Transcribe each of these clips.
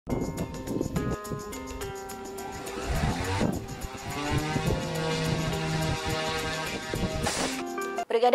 Brigade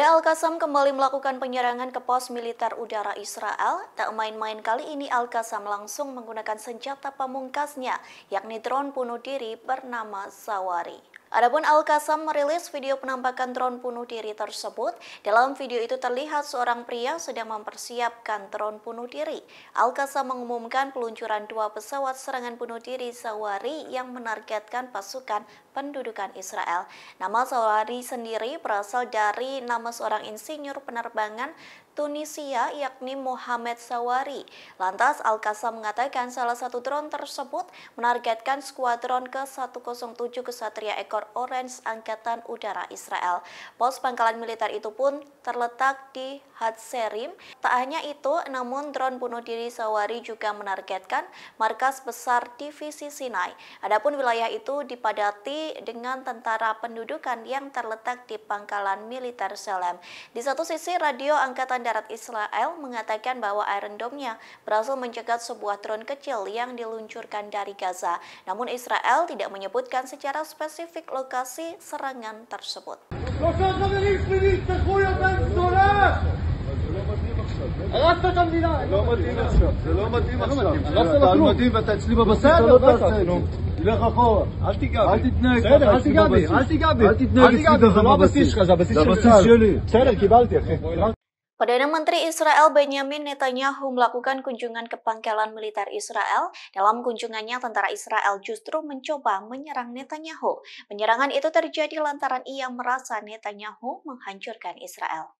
Al-Qassam kembali melakukan penyerangan ke pos militer udara Israel. Tak main-main kali ini Al-Qassam langsung menggunakan senjata pamungkasnya, yakni drone bunuh diri bernama Sawari. Adapun Al-Qassam merilis video penampakan drone bunuh diri tersebut. Dalam video itu terlihat seorang pria sedang mempersiapkan drone bunuh diri. Al-Qassam mengumumkan peluncuran 2 pesawat serangan bunuh diri Sawari yang menargetkan pasukan pendudukan Israel. Nama Sawari sendiri berasal dari nama seorang insinyur penerbangan Tunisia yakni Mohamed Sawari. Lantas Al-Qassam mengatakan salah satu drone tersebut menargetkan skuadron ke-107 Ksatria Ekor Orange Angkatan Udara Israel. Pos pangkalan militer itu pun terletak di Hatzerim. Tak hanya itu, namun drone bunuh diri Sawari juga menargetkan markas besar divisi Sinai. Adapun wilayah itu dipadati dengan tentara pendudukan yang terletak di pangkalan militer Salem. Di satu sisi, radio Angkatan Darat Israel mengatakan bahwa Iron Dome-nya berhasil mencegat sebuah drone kecil yang diluncurkan dari Gaza. Namun Israel tidak menyebutkan secara spesifik lokasi serangan tersebut. Perdana Menteri Israel Benjamin Netanyahu melakukan kunjungan ke pangkalan militer Israel. Dalam kunjungannya, tentara Israel justru mencoba menyerang Netanyahu. Penyerangan itu terjadi lantaran ia merasa Netanyahu menghancurkan Israel.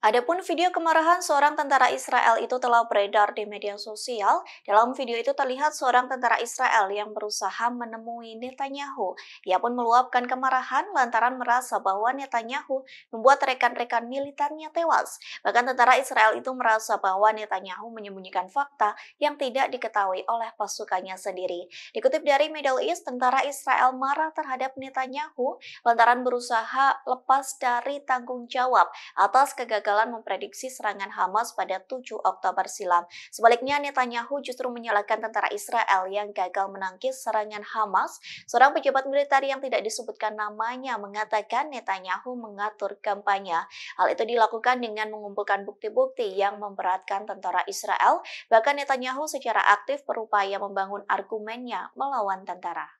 Adapun video kemarahan seorang tentara Israel itu telah beredar di media sosial. Dalam video itu terlihat seorang tentara Israel yang berusaha menemui Netanyahu. Ia pun meluapkan kemarahan lantaran merasa bahwa Netanyahu membuat rekan-rekan militernya tewas. Bahkan tentara Israel itu merasa bahwa Netanyahu menyembunyikan fakta yang tidak diketahui oleh pasukannya sendiri. Dikutip dari Middle East, tentara Israel marah terhadap Netanyahu lantaran berusaha lepas dari tanggung jawab atas kegagalan memprediksi serangan Hamas pada 7 Oktober silam. Sebaliknya, Netanyahu justru menyalahkan tentara Israel yang gagal menangkis serangan Hamas. Seorang pejabat militer yang tidak disebutkan namanya mengatakan Netanyahu mengatur kampanye. Hal itu dilakukan dengan mengumpulkan bukti-bukti yang memberatkan tentara Israel. Bahkan Netanyahu secara aktif berupaya membangun argumennya melawan tentara.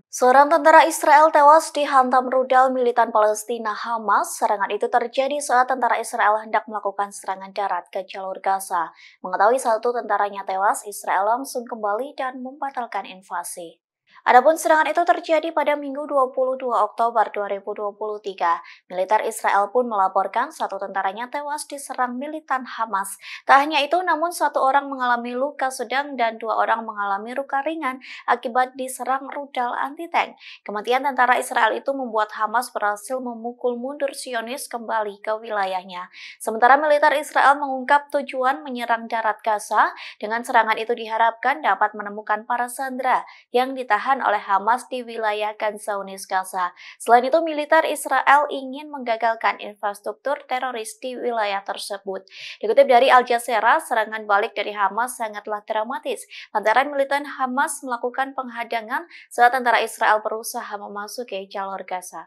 Seorang tentara Israel tewas dihantam rudal militan Palestina Hamas. Serangan itu terjadi saat tentara Israel hendak melakukan serangan darat ke jalur Gaza. Mengetahui satu tentaranya tewas, Israel langsung kembali dan membatalkan invasi. Adapun serangan itu terjadi pada Minggu 22 Oktober 2023. Militer Israel pun melaporkan satu tentaranya tewas diserang militan Hamas. Tak hanya itu, namun satu orang mengalami luka sedang dan 2 orang mengalami luka ringan akibat diserang rudal anti-tank. Kematian tentara Israel itu membuat Hamas berhasil memukul mundur Zionis kembali ke wilayahnya. Sementara militer Israel mengungkap tujuan menyerang darat Gaza. Dengan serangan itu diharapkan dapat menemukan para sandera yang ditahan oleh Hamas di wilayah Khan Younis Gaza. Selain itu, militer Israel ingin menggagalkan infrastruktur teroris di wilayah tersebut. Dikutip dari Al Jazeera, serangan balik dari Hamas sangatlah dramatis lantaran militer Hamas melakukan penghadangan saat tentara Israel berusaha memasuki jalur Gaza.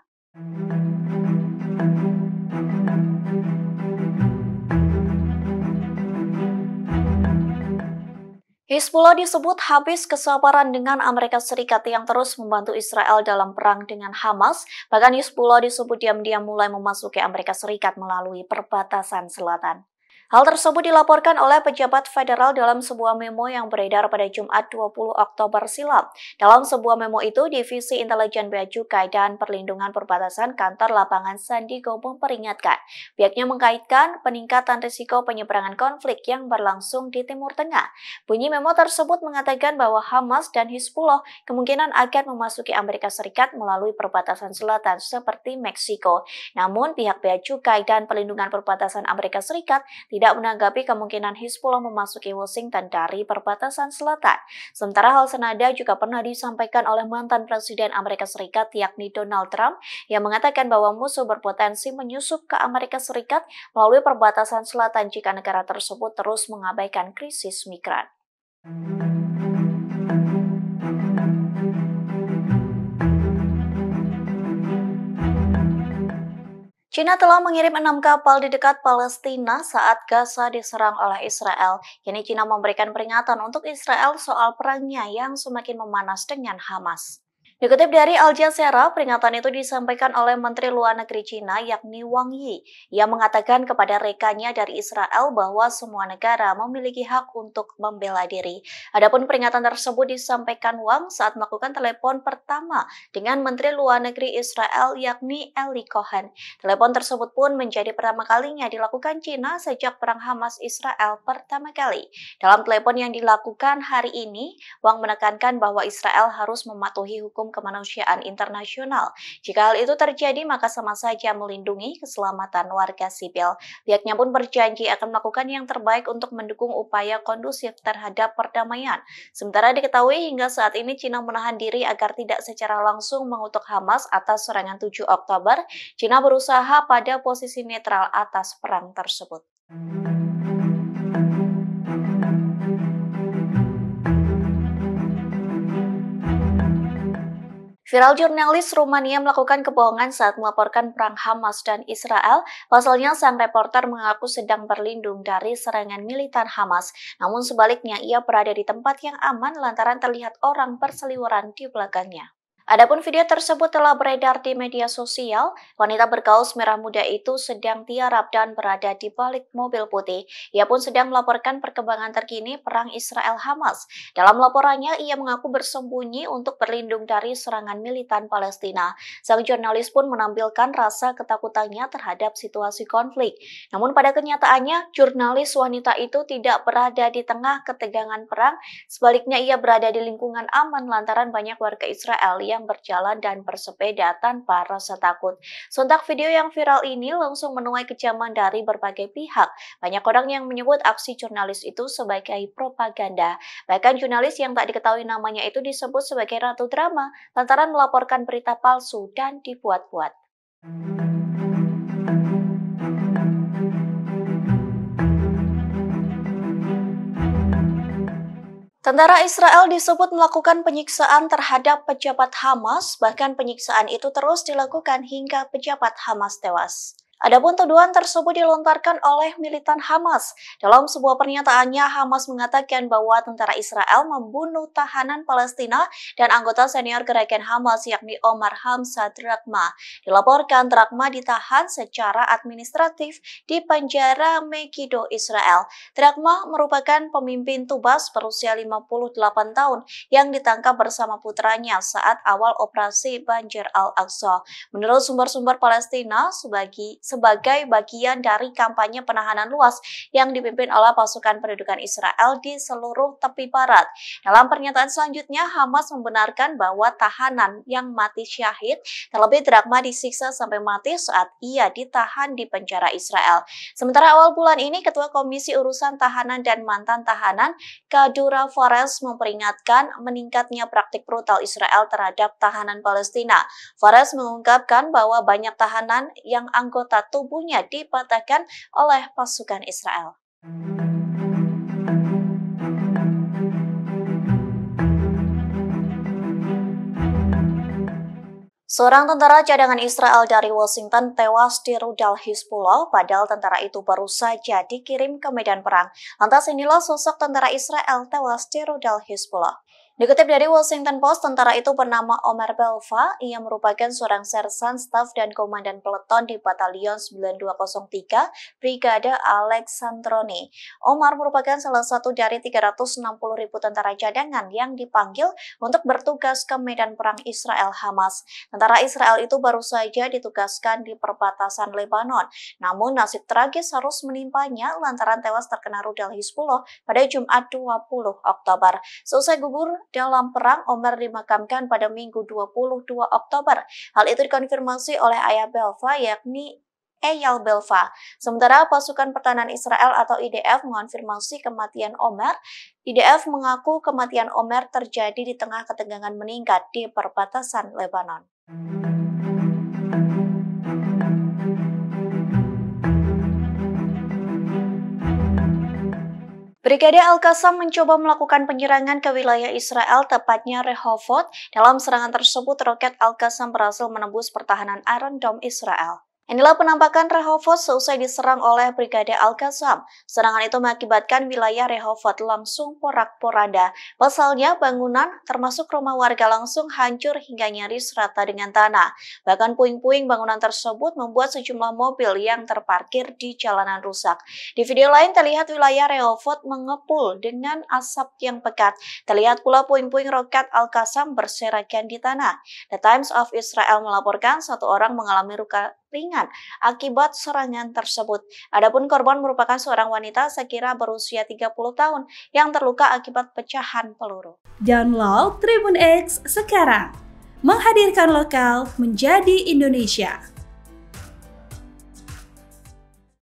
Hizbullah disebut habis kesabaran dengan Amerika Serikat yang terus membantu Israel dalam perang dengan Hamas. Bahkan Hizbullah disebut diam-diam mulai memasuki Amerika Serikat melalui perbatasan selatan. Hal tersebut dilaporkan oleh pejabat federal dalam sebuah memo yang beredar pada Jumat 20 Oktober silam. Dalam sebuah memo itu, Divisi Intelijen Bea Cukai dan Perlindungan Perbatasan Kantor Lapangan San Diego memperingatkan. Pihaknya mengkaitkan peningkatan risiko penyeberangan konflik yang berlangsung di Timur Tengah. Bunyi memo tersebut mengatakan bahwa Hamas dan Hizbullah kemungkinan akan memasuki Amerika Serikat melalui perbatasan selatan seperti Meksiko. Namun, pihak Bea Cukai dan Perlindungan Perbatasan Amerika Serikat tidak tidak menanggapi kemungkinan Hizbullah memasuki Washington dari perbatasan selatan. Sementara hal senada juga pernah disampaikan oleh mantan Presiden Amerika Serikat yakni Donald Trump yang mengatakan bahwa musuh berpotensi menyusup ke Amerika Serikat melalui perbatasan selatan jika negara tersebut terus mengabaikan krisis migran. China telah mengirim 6 kapal di dekat Palestina saat Gaza diserang oleh Israel. Kini China memberikan peringatan untuk Israel soal perangnya yang semakin memanas dengan Hamas. Dikutip dari Al Jazeera, peringatan itu disampaikan oleh Menteri Luar Negeri China yakni Wang Yi. Ia mengatakan kepada rekannya dari Israel bahwa semua negara memiliki hak untuk membela diri. Adapun peringatan tersebut disampaikan Wang saat melakukan telepon pertama dengan Menteri Luar Negeri Israel yakni Eli Cohen. Telepon tersebut pun menjadi pertama kalinya dilakukan China sejak perang Hamas-Israel pertama kali. Dalam telepon yang dilakukan hari ini, Wang menekankan bahwa Israel harus mematuhi hukum kemanusiaan internasional. Jika hal itu terjadi, maka sama saja melindungi keselamatan warga sipil. Pihaknya pun berjanji akan melakukan yang terbaik untuk mendukung upaya kondusif terhadap perdamaian. Sementara diketahui hingga saat ini China menahan diri agar tidak secara langsung mengutuk Hamas atas serangan 7 Oktober. China berusaha pada posisi netral atas perang tersebut. Viral jurnalis Rumania melakukan kebohongan saat melaporkan perang Hamas dan Israel. Pasalnya, sang reporter mengaku sedang berlindung dari serangan militan Hamas. Namun sebaliknya, ia berada di tempat yang aman lantaran terlihat orang berseliweran di belakangnya. Adapun video tersebut telah beredar di media sosial. Wanita berkaus merah muda itu sedang tiarap dan berada di balik mobil putih. Ia pun sedang melaporkan perkembangan terkini perang Israel-Hamas. Dalam laporannya, ia mengaku bersembunyi untuk berlindung dari serangan militan Palestina. Sang jurnalis pun menampilkan rasa ketakutannya terhadap situasi konflik. Namun pada kenyataannya, jurnalis wanita itu tidak berada di tengah ketegangan perang. Sebaliknya, ia berada di lingkungan aman lantaran banyak warga Israel yang berjalan dan bersepeda tanpa rasa takut. Sontak video yang viral ini langsung menuai kecaman dari berbagai pihak. Banyak orang yang menyebut aksi jurnalis itu sebagai propaganda. Bahkan jurnalis yang tak diketahui namanya itu disebut sebagai ratu drama lantaran melaporkan berita palsu dan dibuat-buat. Tentara Israel disebut melakukan penyiksaan terhadap pejabat Hamas, bahkan penyiksaan itu terus dilakukan hingga pejabat Hamas tewas. Adapun tuduhan tersebut dilontarkan oleh militan Hamas. Dalam sebuah pernyataannya, Hamas mengatakan bahwa tentara Israel membunuh tahanan Palestina dan anggota senior gerakan Hamas yakni Omar Hamzah Drakma. Dilaporkan Drakma ditahan secara administratif di penjara Megiddo, Israel. Drakma merupakan pemimpin Tubas berusia 58 tahun yang ditangkap bersama putranya saat awal operasi Banjir Al-Aqsa. Menurut sumber-sumber Palestina, sebagai bagian dari kampanye penahanan luas yang dipimpin oleh pasukan pendudukan Israel di seluruh tepi barat. Dalam pernyataan selanjutnya, Hamas membenarkan bahwa tahanan yang mati syahid, terlebih Drakma disiksa sampai mati saat ia ditahan di penjara Israel. Sementara awal bulan ini, Ketua Komisi Urusan Tahanan dan Mantan Tahanan, Kadura Fares, memperingatkan meningkatnya praktik brutal Israel terhadap tahanan Palestina. Fares mengungkapkan bahwa banyak tahanan yang anggota tubuhnya dipatahkan oleh pasukan Israel. Seorang tentara cadangan Israel dari Washington tewas di rudal Hizbullah, padahal tentara itu baru saja dikirim ke medan perang. Lantas inilah sosok tentara Israel tewas di rudal Hizbullah. Dikutip dari Washington Post, tentara itu bernama Omer Belva. Ia merupakan seorang sersan staf dan komandan peleton di Batalion 9203 Brigade Alexandroni. Omar merupakan salah satu dari 360.000 tentara cadangan yang dipanggil untuk bertugas ke medan perang Israel-Hamas. Tentara Israel itu baru saja ditugaskan di perbatasan Lebanon. Namun nasib tragis harus menimpanya lantaran tewas terkena rudal Hizbullah pada Jumat 20 Oktober. Selesai gugur dalam perang, Omer dimakamkan pada Minggu 22 Oktober. Hal itu dikonfirmasi oleh ayah Belva yakni Eyal Belva. Sementara pasukan pertahanan Israel atau IDF mengonfirmasi kematian Omer. IDF mengaku kematian Omer terjadi di tengah ketegangan meningkat di perbatasan Lebanon. Brigade Al-Qassam mencoba melakukan penyerangan ke wilayah Israel, tepatnya Rehovot. Dalam serangan tersebut, roket Al-Qassam berhasil menembus pertahanan Iron Dome Israel. Inilah penampakan Rehovot seusai diserang oleh Brigade Al-Qassam. Serangan itu mengakibatkan wilayah Rehovot langsung porak-poranda. Pasalnya, bangunan termasuk rumah warga langsung hancur hingga nyaris rata dengan tanah. Bahkan puing-puing bangunan tersebut membuat sejumlah mobil yang terparkir di jalanan rusak. Di video lain terlihat wilayah Rehovot mengepul dengan asap yang pekat. Terlihat pula puing-puing roket Al-Qassam berserakan di tanah. The Times of Israel melaporkan satu orang mengalami luka ringan akibat serangan tersebut. Adapun korban merupakan seorang wanita sekira berusia 30 tahun yang terluka akibat pecahan peluru. Download Tribun X sekarang, menghadirkan lokal menjadi Indonesia.